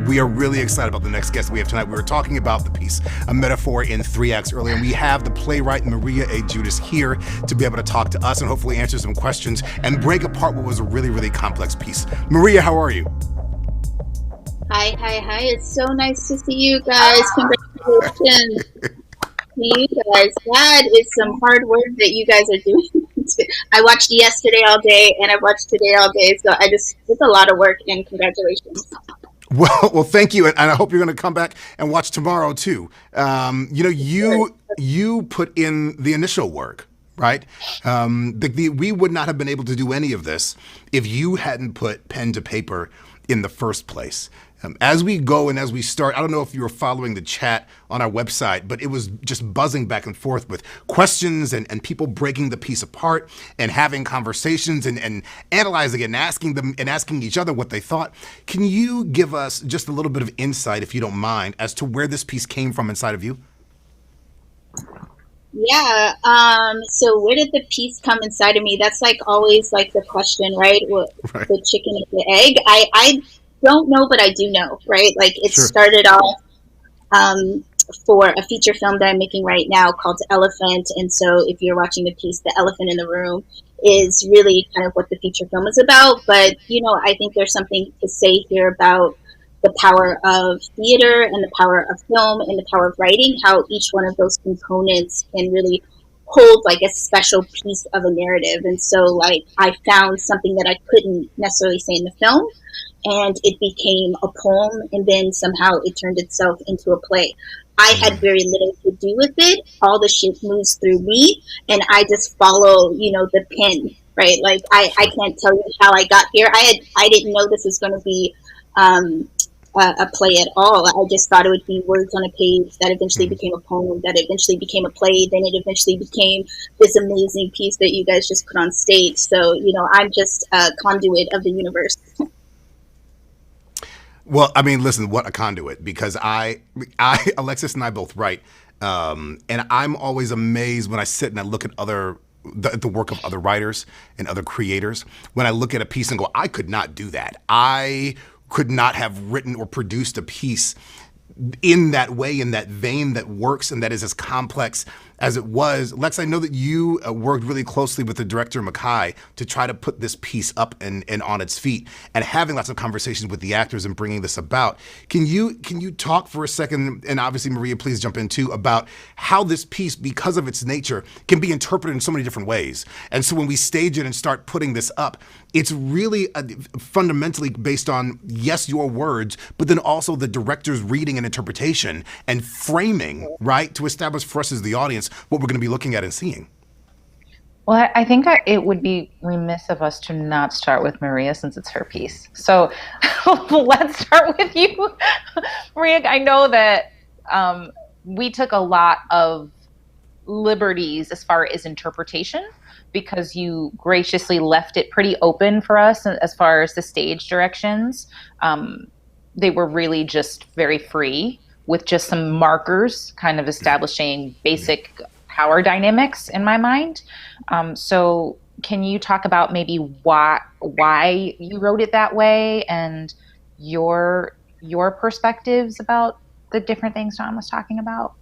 We are really excited about the next guest we have tonight. We were talking about the piece, A Metaphor in 3 Acts earlier, and we have the playwright Maria A. Judice here to be able to talk to us and hopefully answer some questions and break apart what was a really, really complex piece. Maria, how are you? Hi. It's so nice to see you guys. Congratulations to you guys. That is some hard work that you guys are doing. I watched yesterday all day and I watched today all day. So it's a lot of work, and congratulations. Well, thank you, and I hope you're going to come back and watch tomorrow too. You put in the initial work, right? We would not have been able to do any of this if you hadn't put pen to paper in the first place. As we go and as we start, I don't know if you were following the chat on our website, but it was just buzzing back and forth with questions and people breaking the piece apart and having conversations and analyzing it and asking them and asking each other what they thought. Can you give us just a little bit of insight, if you don't mind, as to where this piece came from inside of you? Yeah. So where did the piece come inside of me? That's always the question, right? Right. The chicken and the egg. I don't know, but I do know, right? It Sure. started off for a feature film that I'm making right now called Elephant. And so if you're watching the piece, the elephant in the room is really kind of what the feature film is about. But, I think there's something to say here about the power of theater and the power of film and the power of writing, how each one of those components can really hold a special piece of a narrative. And so I found something that I couldn't necessarily say in the film, and it became a poem, and then somehow it turned itself into a play. I had very little to do with it. All the shit moves through me, and I just follow, the pen, right? I can't tell you how I got here. I didn't know this was going to be a play at all. I just thought it would be words on a page that eventually became a poem, that eventually became a play, then it eventually became this amazing piece that you guys just put on stage. So, I'm just a conduit of the universe. Well, I mean, listen, what a conduit, because I Alexis and I both write, and I'm always amazed when I sit and I look at the work of other writers and other creators. When I look at a piece and go, I could not do that. I could not have written or produced a piece in that way, in that vein, that works and that is as complex as it was. Lex, I know that you worked really closely with the director Mackay to try to put this piece up and on its feet, and having lots of conversations with the actors and bringing this about. Can you talk for a second, and obviously Maria, please jump in too, about how this piece, because of its nature, can be interpreted in so many different ways. And so when we stage it and start putting this up, it's really fundamentally based on, yes, your words, but then also the director's reading and interpretation and framing, right, to establish for us as the audience what we're going to be looking at and seeing. Well, I think it would be remiss of us to not start with Maria, since it's her piece. So let's start with you, Maria. I know that we took a lot of liberties as far as interpretation, because you graciously left it pretty open for us as far as the stage directions. They were really just very free, with just some markers kind of establishing basic power dynamics in my mind. So can you talk about maybe why you wrote it that way, and your perspectives about the different things John was talking about?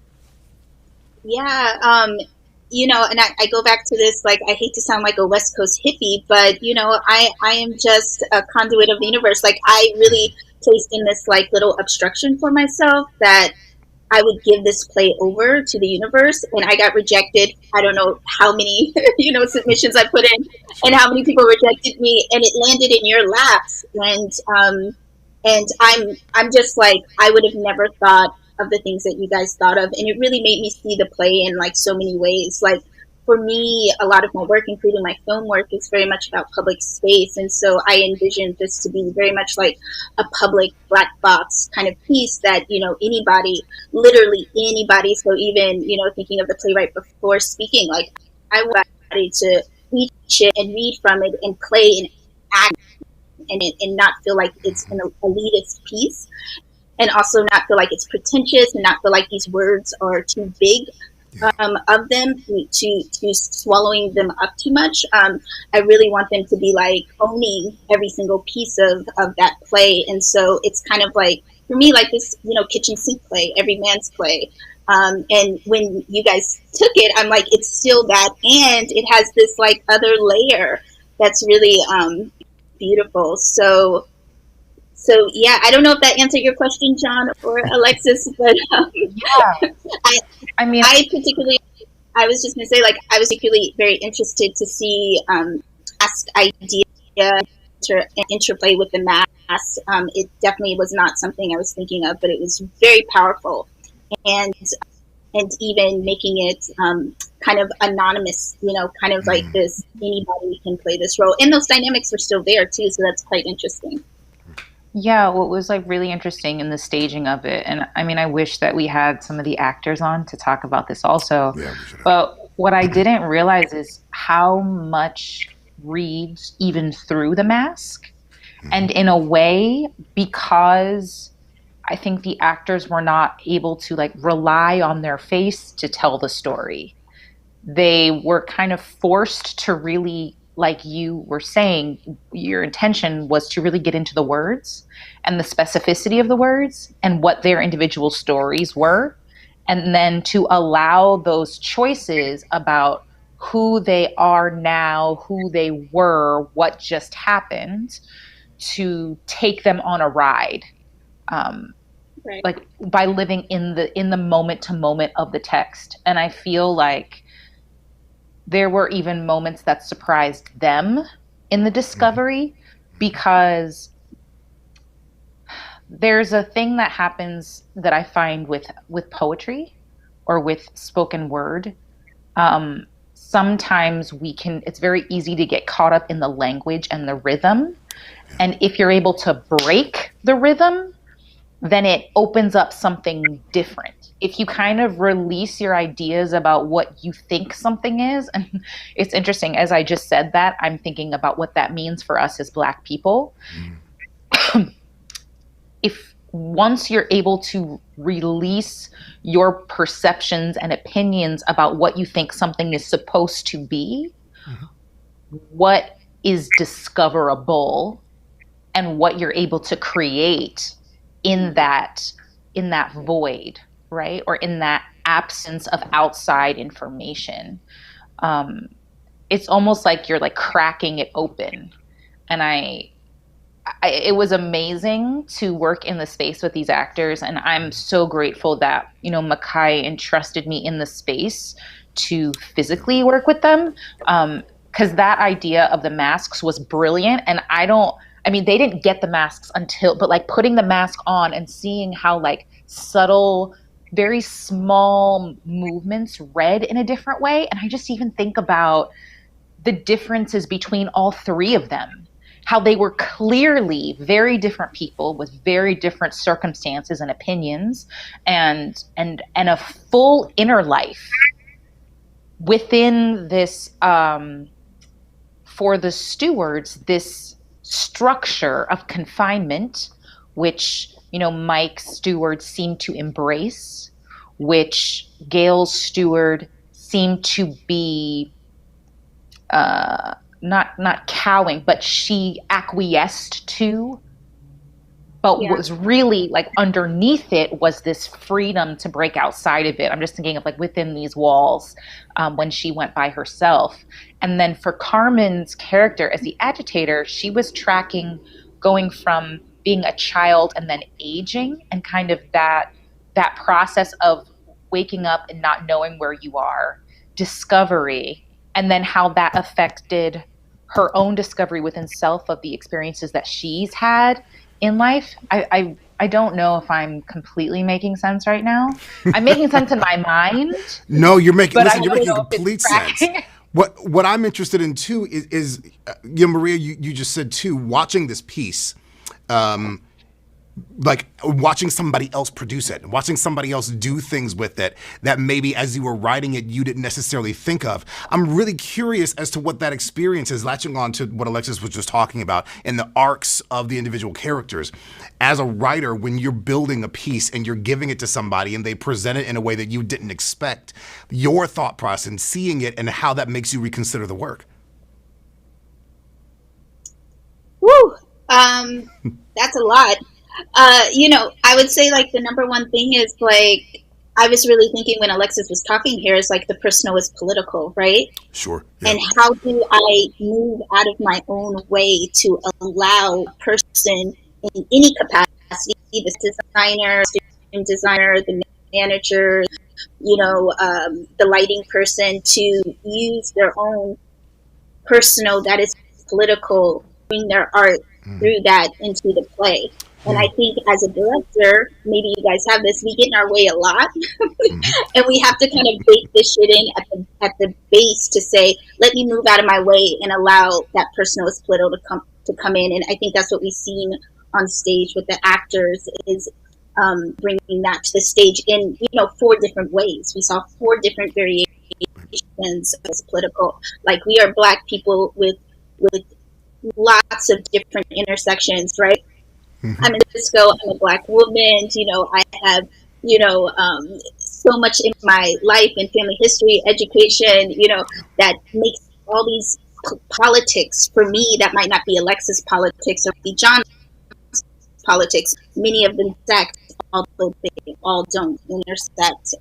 Yeah, and I go back to this, I hate to sound like a West Coast hippie, but, I am just a conduit of the universe. I really placed in this, little obstruction for myself that I would give this play over to the universe, and I got rejected. I don't know how many, submissions I put in and how many people rejected me, and it landed in your laps. And I'm just I would have never thought of the things that you guys thought of, and it really made me see the play in so many ways. For me, a lot of my work, including my film work, is very much about public space, and so I envisioned this to be very much like a public black box kind of piece that anybody, literally anybody. So even thinking of the playwright before speaking, I want anybody to reach it and read from it and play and act in it, and not feel like it's an elitist piece, and also not feel like it's pretentious, and not feel like these words are too big of them to swallowing them up too much. I really want them to be owning every single piece of that play. And so it's kind of for me, like this, kitchen sink play, every man's play. And when you guys took it, I'm like, it's still that, and it has this like other layer that's really beautiful. So yeah, I don't know if that answered your question, John or Alexis, but Yeah. I mean, I was just gonna say, like, I was particularly very interested to see mask idea interplay with the mask. It definitely was not something I was thinking of, but it was very powerful, and even making it kind of anonymous, kind of like this, anybody can play this role, and those dynamics are still there too, so that's quite interesting. yeah, what was like really interesting in the staging of it, and I mean, I wish that we had some of the actors on to talk about this also. Yeah, we should have. But what I didn't realize is how much reads even through the mask. And in a way, because I think the actors were not able to like rely on their face to tell the story, they were kind of forced to really, like you were saying, your intention was to really get into the words and the specificity of the words and what their individual stories were, and then to allow those choices about who they are now, who they were, what just happened, to take them on a ride, Right. like by living in the moment to moment of the text. And I feel like there were even moments that surprised them in the discovery, because there's a thing that happens that I find with poetry or with spoken word. Sometimes it's very easy to get caught up in the language and the rhythm. And if you're able to break the rhythm, then it opens up something different. If you kind of release your ideas about what you think something is, and it's interesting, as I just said that, I'm thinking about what that means for us as Black people. If once you're able to release your perceptions and opinions about what you think something is supposed to be, what is discoverable, and what you're able to create in that void, right? Or in that absence of outside information. It's almost like you're like cracking it open. And it was amazing to work in the space with these actors, and I'm so grateful that Makai entrusted me in the space to physically work with them, because that idea of the masks was brilliant. And they didn't get the masks but like putting the mask on and seeing how like subtle, very small movements read in a different way. And I just even think about the differences between all three of them, how they were clearly very different people with very different circumstances and opinions, and a full inner life within this, for the stewards, this structure of confinement, which Mike Stewart seemed to embrace, which Gail's steward seemed to be not cowing, but she acquiesced to. But what was really like underneath it was this freedom to break outside of it. I'm just thinking of like within these walls, when she went by herself. And then for Carmen's character as the agitator, she was tracking going from being a child and then aging, and kind of that process of waking up and not knowing where you are, discovery, and then how that affected her own discovery within self of the experiences that she's had in life. I don't know if I'm completely making sense right now. I'm making sense in my mind. No, you're making complete sense. What I'm interested in too is Maria, you just said too, watching this piece, like watching somebody else produce it, watching somebody else do things with it that maybe as you were writing it, you didn't necessarily think of. I'm really curious as to what that experience is, latching on to what Alexis was just talking about and the arcs of the individual characters. As a writer, when you're building a piece and you're giving it to somebody and they present it in a way that you didn't expect, your thought process and seeing it and how that makes you reconsider the work. Woo! That's a lot. I would say like the number one thing is like I was really thinking when Alexis was talking here is like the personal is political, right? Sure. Yeah. And how do I move out of my own way to allow a person in any capacity, the designer, student designer, the manager, the lighting person, to use their own personal that is political, bring their art through that into the play. And I think as a director, maybe you guys have this, we get in our way a lot. And we have to kind of bake this shit in at the base to say, let me move out of my way and allow that personal political to come in. And I think that's what we've seen on stage with the actors is bringing that to the stage in 4 different ways. We saw 4 different variations of this political. Like, we are Black people with lots of different intersections, right? I'm in Cisco, I'm a Black woman, I have, so much in my life and family history, education, that makes all these politics for me that might not be Alexis politics or be John's politics. Many of them intersect, although they all don't intersect.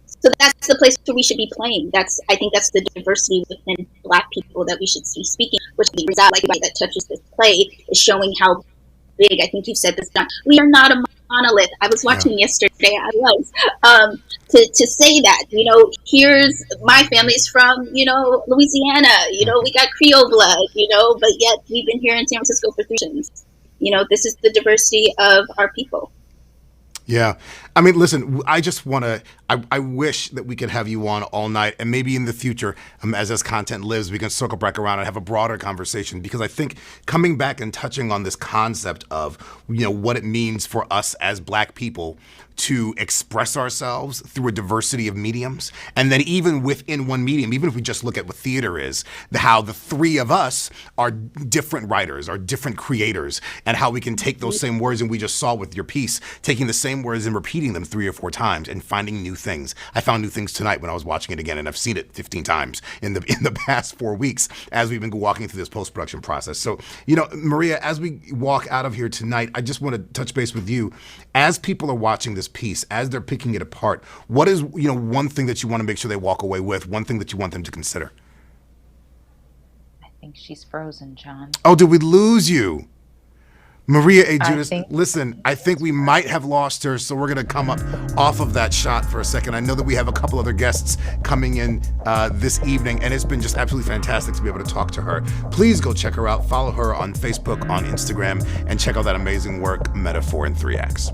So that's the place where we should be playing. I think that's the diversity within Black people that we should be speaking, which is like that touches this play is showing how big. I think you've said this, John. We are not a monolith. I was watching yesterday. I was to say that. Here's my family's from Louisiana. We got Creole blood. But yet we've been here in San Francisco for 3 generations. This is the diversity of our people. Yeah. I mean, listen, I just want to, I wish that we could have you on all night, and maybe in the future, as this content lives, we can circle back around and have a broader conversation, because I think coming back and touching on this concept of, what it means for us as Black people to express ourselves through a diversity of mediums. And then even within one medium, even if we just look at what theater is, how the 3 of us are different writers, are different creators, and how we can take those same words, and we just saw with your piece, taking the same words and repeating them 3 or 4 times and finding new things. I found new things tonight when I was watching it again, and I've seen it 15 times in the past 4 weeks as we've been walking through this post-production process. So, Maria, as we walk out of here tonight, I just want to touch base with you. As people are watching this piece, as they're picking it apart, what is, one thing that you want to make sure they walk away with, one thing that you want them to consider? I think she's frozen, John. Oh, did we lose you? Maria A. Judice, listen, I think we might have lost her, so we're going to come up off of that shot for a second. I know that we have a couple other guests coming in this evening, and it's been just absolutely fantastic to be able to talk to her. Please go check her out. Follow her on Facebook, on Instagram, and check out that amazing work, Metaphor in 3 Acts.